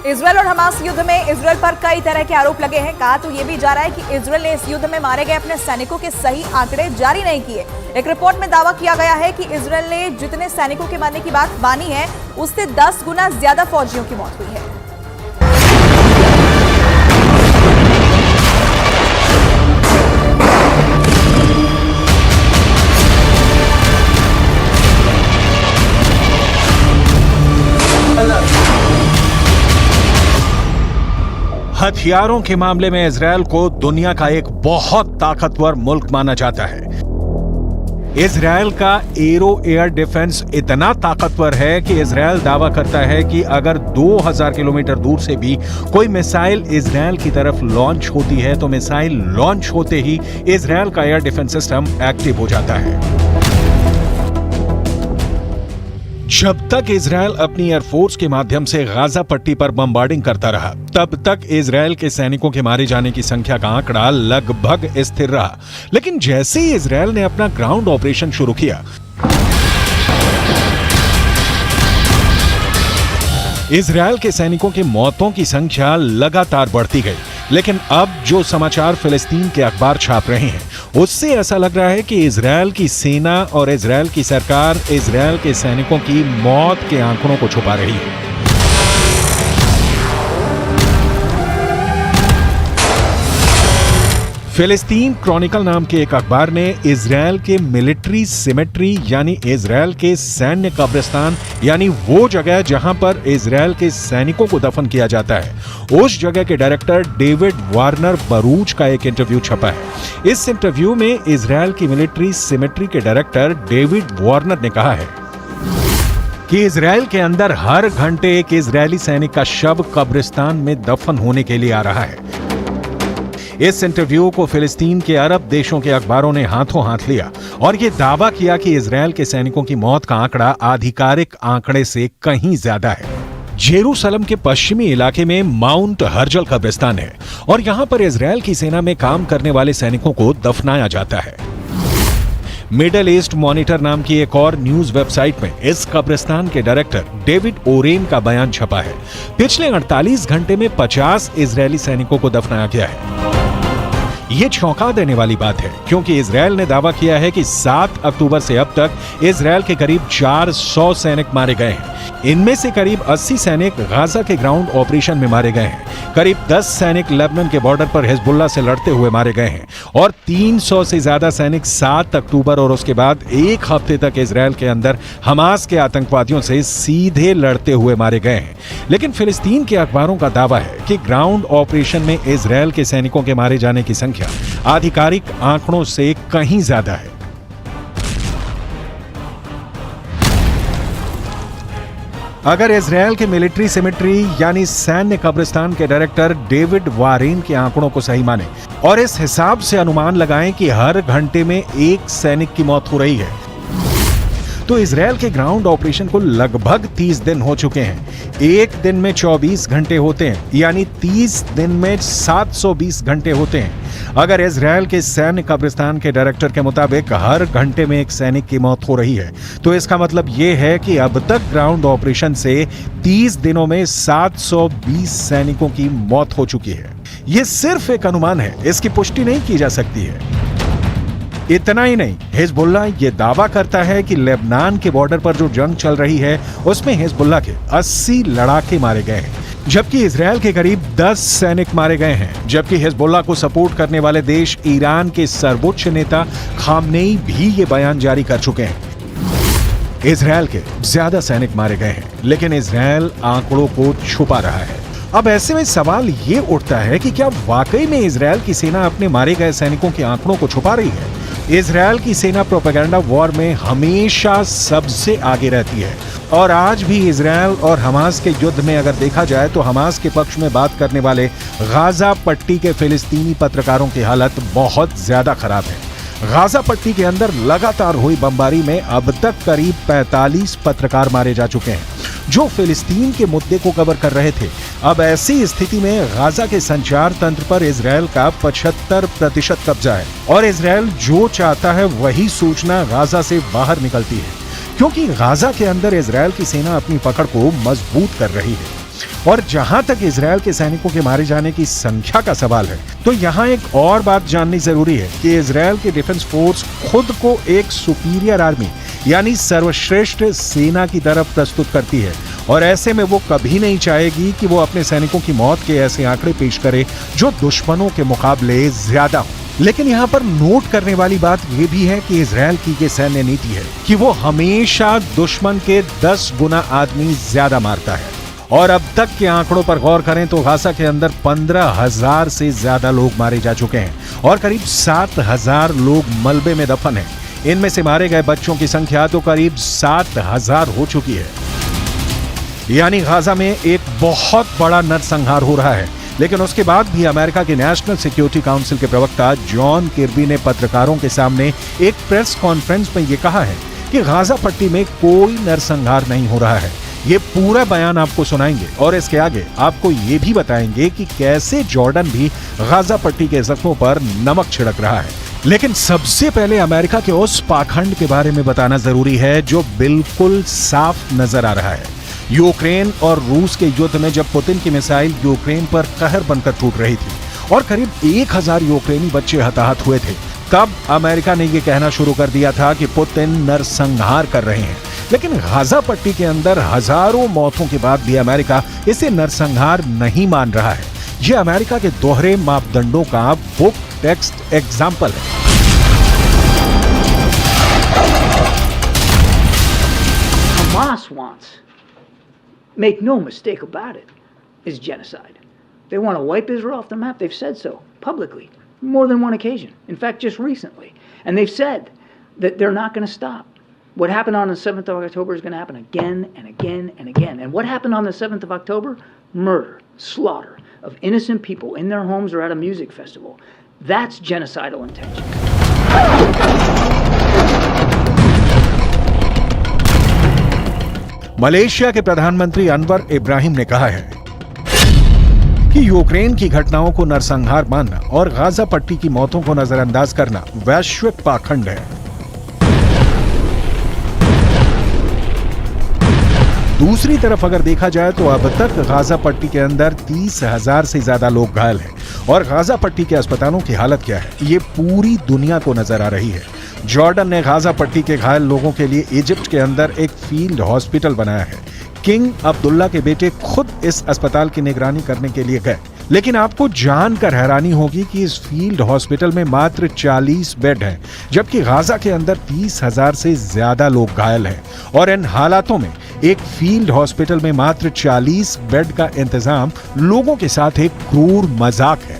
Israel और Hamas युद्ध में इजरायल पर कई तरह के आरोप लगे हैं। कहा तो यह भी जा रहा है कि इजरायल ने इस युद्ध में मारे गए अपने सैनिकों के सही आंकड़े जारी नहीं किए। एक रिपोर्ट में दावा किया गया है कि इजरायल ने जितने सैनिकों के मारने की बात मानी है, उससे 10 गुना ज्यादा फौजियों की मौत हुई है। हथियारों के मामले में इजरायल को दुनिया का एक बहुत ताकतवर मुल्क माना जाता है। इजरायल का एरो एयर डिफेंस इतना ताकतवर है कि इजरायल दावा करता है कि अगर 2000 किलोमीटर दूर से भी कोई मिसाइल इजरायल की तरफ लॉन्च होती है तो मिसाइल लॉन्च होते ही इजरायल का एयर डिफेंस सिस्टम एक्टिव हो जाता है। जब तक इजरायल अपनी एयरफोर्स के माध्यम से गाजा पट्टी पर बमबार्डिंग करता रहा, तब तक इजरायल के सैनिकों के मारे जाने की संख्या का आंकड़ा लगभग स्थिर रहा। लेकिन जैसे ही इजरायल ने अपना ग्राउंड ऑपरेशन शुरू किया, इजरायल के सैनिकों की मौतों की संख्या लगातार बढ़ती गई। लेकिन अब जो समाचार फिलिस्तीन के अखबार छाप रहे हैं, उससे ऐसा लग रहा है कि इजरायल की सेना और इजरायल की सरकार इजरायल के सैनिकों की मौत के आंकड़ों को छुपा रही है। फिलिस्तीन क्रॉनिकल नाम के एक अखबार ने इजरायल के मिलिट्री सिमेट्री यानी इजरायल के सैन्य कब्रिस्तान यानी वो जगह जहां पर इजरायल के सैनिकों को दफन किया जाता है, उस जगह के डायरेक्टर डेविड वार्नर बरूच का एक इंटरव्यू छपा है। इस इंटरव्यू में इजरायल की मिलिट्री सिमेट्री के डायरेक्टर डेविड वार्नर ने कहा है कि इजरायल के अंदर हर घंटे एक इजरायली सैनिक का शव कब्रिस्तान में दफन होने के लिए आ रहा है। इस इंटरव्यू को फिलिस्तीन के अरब देशों के अखबारों ने हाथों हाथ लिया और यह दावा किया कि इजरायल के सैनिकों की मौत का आंकड़ा आधिकारिक आंकड़े से कहीं ज्यादा है। जेरूसलम के पश्चिमी इलाके में माउंट हर्जल कब्रिस्तान है और यहां पर इजरायल की सेना में काम करने वाले सैनिकों को दफनाया जाता है। मिडल ईस्ट मॉनिटर नाम की एक और न्यूज वेबसाइट में इस कब्रिस्तान के डायरेक्टर डेविड ओरेन का बयान छपा है। पिछले 48 घंटे में 50 इजरायली सैनिकों को दफनाया गया है। ये चौंका देने वाली बात है क्योंकि इजरायल ने दावा किया है कि 7 अक्टूबर से अब तक इजरायल के करीब 400 सैनिक मारे गए हैं। इनमें से करीब 80 सैनिक गाजा के ग्राउंड ऑपरेशन में मारे गए हैं। करीब 10 सैनिक लेबनान के बॉर्डर पर हिजबुल्लाह से लड़ते हुए मारे गए हैं और 300 से ज्यादा सैनिक 7 अक्टूबर और उसके बाद एक हफ्ते तक इजरायल के अंदर हमास के आतंकवादियों से सीधे लड़ते हुए मारे गए हैं। लेकिन फिलिस्तीन के अखबारों का दावा है कि ग्राउंड ऑपरेशन में इजरायल के सैनिकों के मारे जाने की संख्या आधिकारिक आंकड़ों से कहीं ज्यादा है। अगर इजरायल के मिलिट्री सिमेट्री यानी सैन्य कब्रिस्तान के डायरेक्टर डेविड वारेन के आंकड़ों को सही माने और इस हिसाब से अनुमान लगाएं कि हर घंटे में एक सैनिक की मौत हो रही है, तो इजरायल के ग्राउंड ऑपरेशन को लगभग 30 दिन हो चुके हैं। एक दिन में 24 घंटे होते हैं, यानी 30 दिन में 720 घंटे होते हैं। अगर इजरायल के सैन्य कब्रिस्तान के डायरेक्टर के मुताबिक हर घंटे में एक सैनिक की मौत हो रही है, तो इसका मतलब यह है कि अब तक ग्राउंड ऑपरेशन से 30 दिनों में 720 सैनिकों की मौत हो चुकी है। यह सिर्फ एक अनुमान है, इसकी पुष्टि नहीं की जा सकती है। इतना ही नहीं, हिजबुल्लाह ये दावा करता है कि लेबनान के बॉर्डर पर जो जंग चल रही है उसमें हिजबुल्लाह के 80 लड़ाके मारे गए हैं, जबकि इजरायल के करीब 10 सैनिक मारे गए हैं। जबकि हिजबुल्लाह को सपोर्ट करने वाले देश ईरान के सर्वोच्च नेता खामनेई भी ये बयान जारी कर चुके हैं। इजरायल के ज्यादा सैनिक मारे गए हैं, लेकिन इजरायल आंकड़ों को छुपा रहा है। अब ऐसे में सवाल ये उठता है कि क्या वाकई में इजरायल की सेना अपने मारे गए सैनिकों के आंकड़ों को छुपा रही है? इजरायल की सेना प्रोपेगेंडा वॉर में हमेशा सबसे आगे रहती है और आज भी इजरायल और हमास के युद्ध में अगर देखा जाए तो हमास के पक्ष में बात करने वाले गाजा पट्टी के फिलिस्तीनी पत्रकारों की हालत बहुत ज्यादा खराब है। गाजा पट्टी के अंदर लगातार हुई बमबारी में अब तक करीब 45 पत्रकार मारे जा चुके हैं जो फिलिस्तीन के मुद्दे को कवर कर रहे थे। अब ऐसी स्थिति में गाजा के संचार तंत्र पर इजरायल का 75% कब्जा है और इजरायल जो चाहता है वही सूचना गाजा से बाहर निकलती है, क्योंकि गाजा के अंदर इजरायल की सेना अपनी पकड़ को मजबूत कर रही है। और जहां तक इजरायल के सैनिकों के मारे जाने की संख्या का सवाल है, तो यहां एक और बात जाननी जरूरी है कि इजरायल की डिफेंस फोर्स खुद को एक सुपीरियर आर्मी यानी सर्वश्रेष्ठ सेना की तरफ प्रस्तुत करती है, और ऐसे में वो कभी नहीं चाहेगी कि वो अपने सैनिकों की मौत के ऐसे आंकड़े पेश करे जो दुश्मनों के मुकाबले ज्यादा हो। लेकिन यहाँ पर नोट करने वाली बात यह भी है कि इजरायल की ये सैन्य नीति है कि वो हमेशा दुश्मन के 10 गुना आदमी ज्यादा मारता है। और अब तक के आंकड़ों पर गौर करें तो गाजा के अंदर 15,000 से ज्यादा लोग मारे जा चुके हैं और करीब 7,000 लोग मलबे में दफन हैं। इनमें से मारे गए बच्चों की संख्या तो करीब 7,000 हो चुकी है। यानी गाजा में एक बहुत बड़ा नरसंहार हो रहा है। लेकिन उसके बाद भी अमेरिका के नेशनल सिक्योरिटी काउंसिल के प्रवक्ता जॉन किर्बी ने पत्रकारों के सामने एक प्रेस कॉन्फ्रेंस में यह कहा है कि गाजा पट्टी में कोई नरसंहार नहीं हो रहा है। ये पूरा बयान आपको सुनाएंगे और इसके आगे आपको ये भी बताएंगे कि कैसे जॉर्डन भी गाजा पट्टी के जख्मों पर नमक छिड़क रहा है। लेकिन सबसे पहले अमेरिका के उस पाखंड के बारे में बताना जरूरी है जो बिल्कुल साफ नजर आ रहा है। यूक्रेन और रूस के युद्ध में जब पुतिन की मिसाइल यूक्रेन पर कहर बनकर टूट रही थी और करीब 1000 यूक्रेनी बच्चे हताहत हुए थे, तब अमेरिका ने यह कहना शुरू कर दिया था कि पुतिन नरसंहार कर रहे हैं। लेकिन गाजा पट्टी के अंदर हजारों मौतों के बाद भी अमेरिका इसे नरसंहार नहीं मान रहा है। यह अमेरिका के दोहरे मापदंडों का बुक टेक्स्ट एग्जाम्पल है। Hamas wants, make no mistake about it, is genocide. They want to wipe Israel off the map. They've said so publicly, more than one occasion. In fact, just recently. And they've said that they're not going to stop. What happened on the 7th of October is going to happen again and again and again. And what happened on the 7th of October? Murder, slaughter of innocent people in their homes or at a music festival. That's genocidal intention. Malaysia के प्रधानमंत्री अनवर इब्राहिम ने कहा है कि Ukraine की घटनाओं को नरसंहार मानना और गाजा पट्टी की मौतों को नजरअंदाज करना वैश्विक पाखंड है। दूसरी तरफ अगर देखा जाए तो अब तक गाजा पट्टी के अंदर 30,000 से ज्यादा लोग घायल हैं और गाजा पट्टी के अस्पतालों की हालत क्या है ये पूरी दुनिया को नजर आ रही है। जॉर्डन ने गाजा पट्टी के घायल लोगों के लिए इजिप्ट के अंदर एक फील्ड हॉस्पिटल बनाया है। किंग अब्दुल्ला के बेटे खुद इस अस्पताल की निगरानी करने के लिए गए। लेकिन आपको जानकर हैरानी होगी कि इस फील्ड हॉस्पिटल में मात्र 40 बेड हैं, जबकि गाजा के अंदर 30,000 से ज्यादा लोग घायल हैं। और इन हालातों में एक फील्ड हॉस्पिटल में मात्र 40 बेड का इंतजाम लोगों के साथ एक क्रूर मजाक है।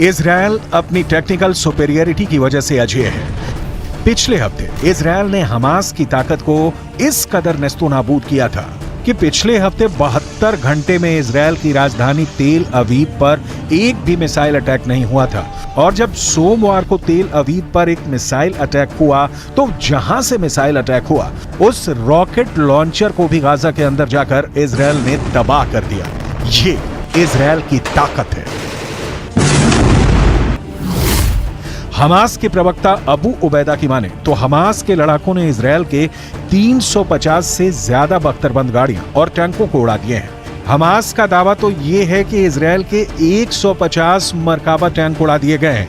इजरायल अपनी टेक्निकल सुपेरियरिटी की वजह से अजेय है। पिछले हफ्ते इजरायल ने हमास की ताकत को इस कदर नेस्तोनाबूद किया था कि पिछले हफ्ते 72 घंटे में इजरायल की राजधानी तेल अवीव पर एक भी मिसाइल अटैक नहीं हुआ था। और जब सोमवार को तेल अवीव पर एक मिसाइल अटैक हुआ तो जहां से मिसाइल अटैक हुआ उस रॉकेट लॉन्चर को भी गाजा के अंदर जाकर इजरायल ने तबाह कर दिया। ये इजरायल की ताकत है। हमास के प्रवक्ता अबू उबैदा की माने तो हमास के लड़ाकों ने इजरायल के 350 से ज्यादा बख्तरबंद गाड़ियां और टैंकों को उड़ा दिए हैं। हमास का दावा तो ये है कि इजरायल के 150 मरकाबा टैंक उड़ा दिए गए हैं।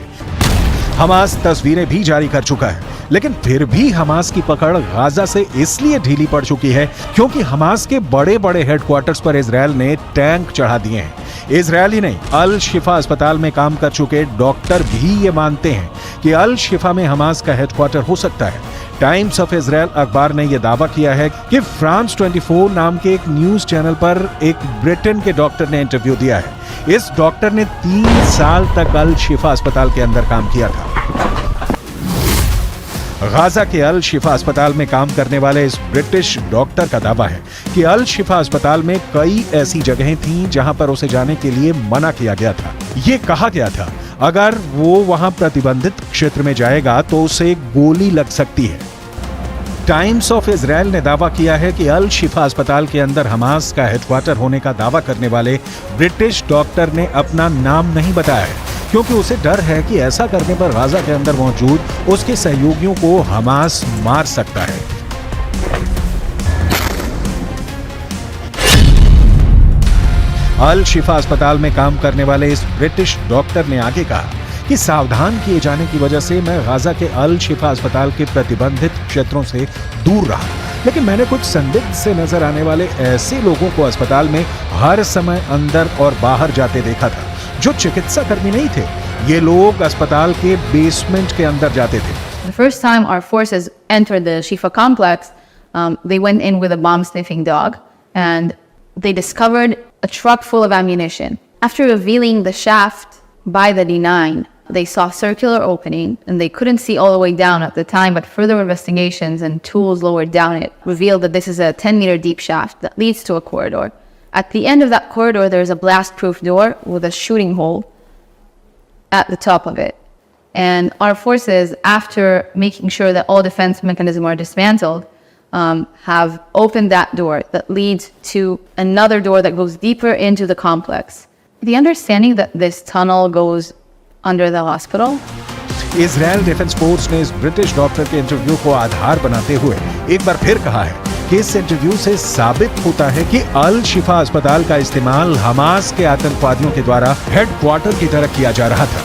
हमास तस्वीरें भी जारी कर चुका है, लेकिन फिर भी हमास की पकड़ गाजा से इसलिए ढीली पड़ चुकी है क्योंकि हमास के बड़े बड़े हेडक्वार्टर्स पर इजरायल ने टैंक चढ़ा दिए हैं। इजरायल ही नहीं, अल शिफा अस्पताल में काम कर चुके डॉक्टर भी ये मानते हैं कि अल शिफा में हमास का हेडक्वार्टर हो सकता है। टाइम्स ऑफ इजराइल अखबार ने यह दावा किया है कि फ्रांस 24 नाम के एक न्यूज चैनल पर एक ब्रिटेन के डॉक्टर ने इंटरव्यू दिया है। इस डॉक्टर ने 3 साल तक अल शिफा अस्पताल के अंदर काम किया था। गाजा के अल शिफा अस्पताल में काम करने वाले इस ब्रिटिश डॉक्टर का दावा है कि अल शिफा अस्पताल में कई ऐसी जगहें थीं जहां पर उसे जाने के लिए मना किया गया था। ये कहा गया था अगर वो वहां प्रतिबंधित क्षेत्र में जाएगा तो उसे गोली लग सकती है। टाइम्स ऑफ इजराइल ने दावा किया है कि अल शिफा अस्पताल के अंदर हमास का हेडक्वार्टर होने का दावा करने वाले ब्रिटिश डॉक्टर ने अपना नाम नहीं बताया है, क्योंकि उसे डर है कि ऐसा करने पर गाजा के अंदर मौजूद उसके सहयोगियों को हमास मार सकता है। अल शिफा अस्पताल में काम करने वाले इस ब्रिटिश डॉक्टर ने आगे कहा कि सावधान किए जाने की वजह से मैं गाजा के अल शिफा अस्पताल के प्रतिबंधित क्षेत्रों से दूर रहा, लेकिन मैंने कुछ संदिग्ध से नजर आने वाले ऐसे लोगों को अस्पताल में हर समय अंदर और बाहर जाते देखा था जो चिकित्सा कर्मी नहीं थे। ये लोग अस्पताल के बेसमेंट के अंदर जाते थे। The first time our forces entered the Shifa complex, they went in with a bomb-sniffing dog, and they discovered a truck full of ammunition. After revealing the shaft by the D9, they saw a circular opening, and they couldn't see all the way down at the time, but further investigations and tools lowered down it revealed that this is a 10-meter deep shaft that leads to a corridor. At the end of that corridor, there is a blast-proof door with a shooting hole at the top of it. And our forces, after making sure that all defense mechanisms are dismantled, have opened that door that leads to another door that goes deeper into the complex. The understanding that this tunnel goes under the hospital. Israel defence force ने इस British doctor के interview को आधार बनाते हुए एक बार फिर कहा है कि इस इंटरव्यू से साबित होता है कि अल शिफा अस्पताल का इस्तेमाल हमास के आतंकवादियों के द्वारा हेडक्वार्टर की तरह किया जा रहा था।